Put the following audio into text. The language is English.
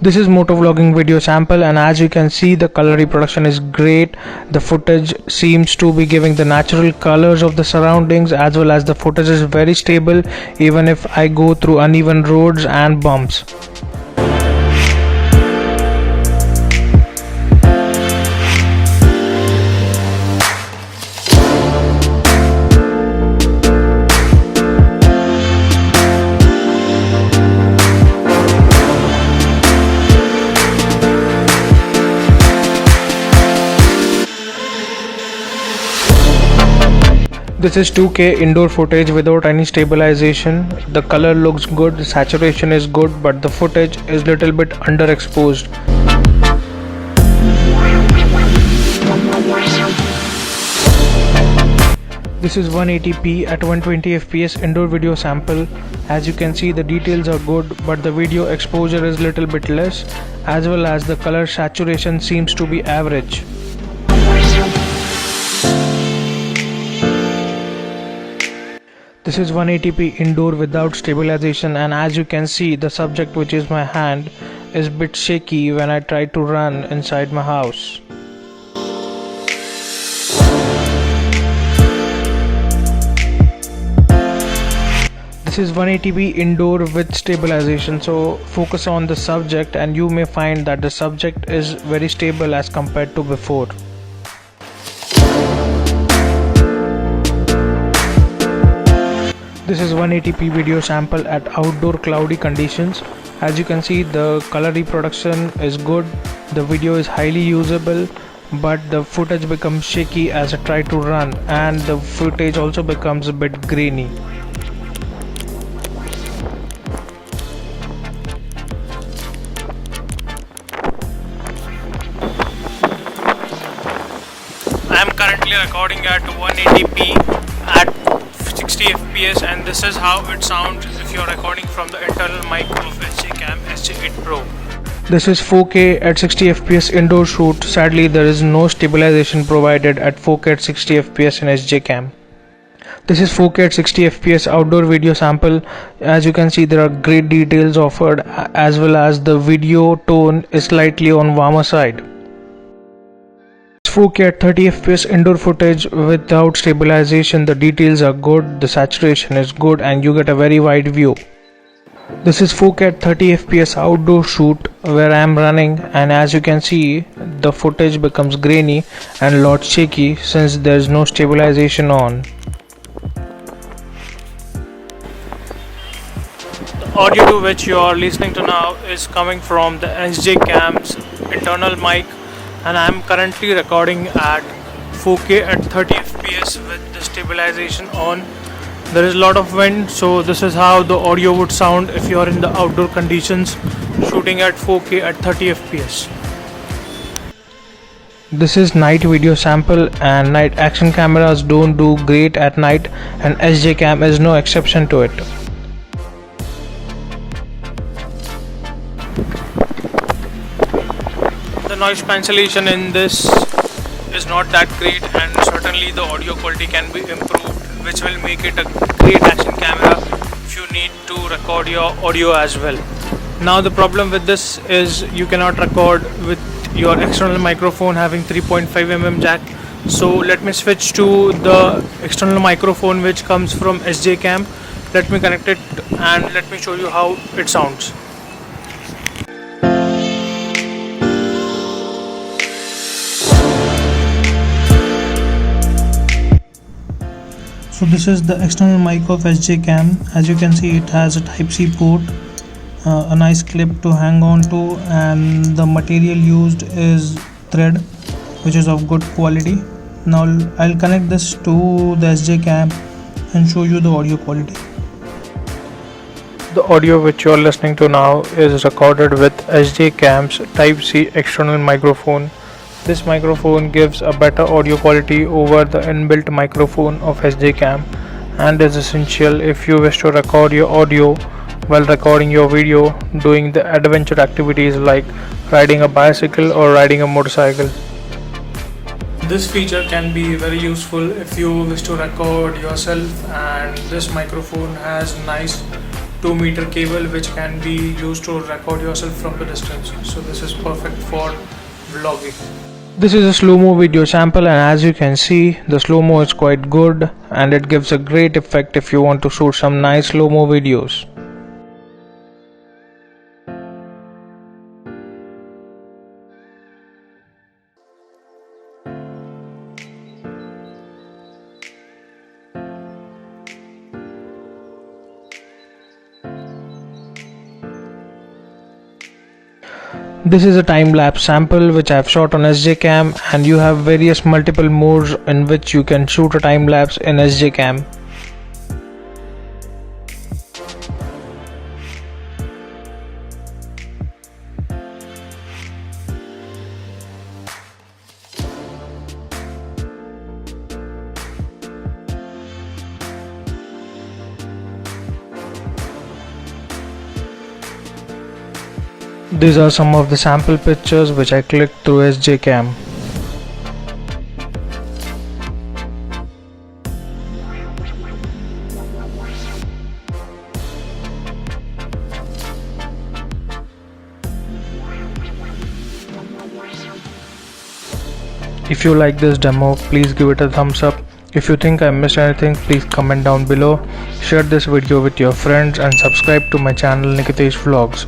This is motovlogging video sample, and as you can see, the color reproduction is great. The footage seems to be giving the natural colors of the surroundings, as well as the footage is very stable even if I go through uneven roads and bumps. This is 2K indoor footage without any stabilization. The color looks good, the saturation is good, but the footage is little bit underexposed. This is 180p at 120 fps indoor video sample. As you can see, the details are good, but the video exposure is little bit less, as well as the color saturation seems to be average. This is 180p indoor without stabilization, and as you can see, the subject, which is my hand, is a bit shaky when I try to run inside my house. This is 180p indoor with stabilization, so focus on the subject and you may find that the subject is very stable as compared to before. This is 180p video sample at outdoor cloudy conditions. As you can see, the color reproduction is good, the video is highly usable, but the footage becomes shaky as I try to run, and the footage also becomes a bit grainy. I am currently recording at 180p at 60 fps, and this is how it sounds if you're recording from the internal mic of SJCAM SJ8 PRO. This is 4K at 60 fps indoor shoot. Sadly, there is no stabilization provided at 4K at 60 fps in SJCAM. This is 4K at 60 fps outdoor video sample. As you can see, there are great details offered, as well as the video tone is slightly on warmer side. 4K at 30 fps indoor footage without stabilization. The details are good, the saturation is good, and you get a very wide view. This is 4K at 30 fps outdoor shoot where I am running, and as you can see, the footage becomes grainy and a lot shaky since there is no stabilization on. The audio to which you are listening to now is coming from the SJCAM's internal mic, and I am currently recording at 4K at 30 fps with the stabilization on. There is a lot of wind, so this is how the audio would sound if you are in the outdoor conditions shooting at 4K at 30 fps. This is night video sample, and night action cameras don't do great at night, and SJCAM is no exception to it. The noise cancellation in this is not that great, and certainly the audio quality can be improved, which will make it a great action camera if you need to record your audio as well. Now the problem with this is you cannot record with your external microphone having 3.5mm jack. So let me switch to the external microphone which comes from SJCAM. Let me connect it and let me show you how it sounds. So this is the external mic of SJCAM. As you can see, it has a Type-C port, a nice clip to hang on to, and the material used is thread, which is of good quality. Now I'll connect this to the SJCAM and show you the audio quality. The audio which you are listening to now is recorded with SJCAM's Type-C external microphone. This microphone gives a better audio quality over the inbuilt microphone of SJCAM and is essential if you wish to record your audio while recording your video doing the adventure activities like riding a bicycle or riding a motorcycle. This feature can be very useful if you wish to record yourself, and this microphone has nice 2-meter cable which can be used to record yourself from the distance. So this is perfect for vlogging. This is a slow-mo video sample, and as you can see, the slow-mo is quite good and it gives a great effect if you want to shoot some nice slow-mo videos. This is a time-lapse sample which I have shot on SJCAM, and you have various multiple modes in which you can shoot a time-lapse in SJCAM. These are some of the sample pictures which I clicked through SJCAM. If you like this demo, please give it a thumbs up. If you think I missed anything, please comment down below. Share this video with your friends and subscribe to my channel Nikitesh Vlogs.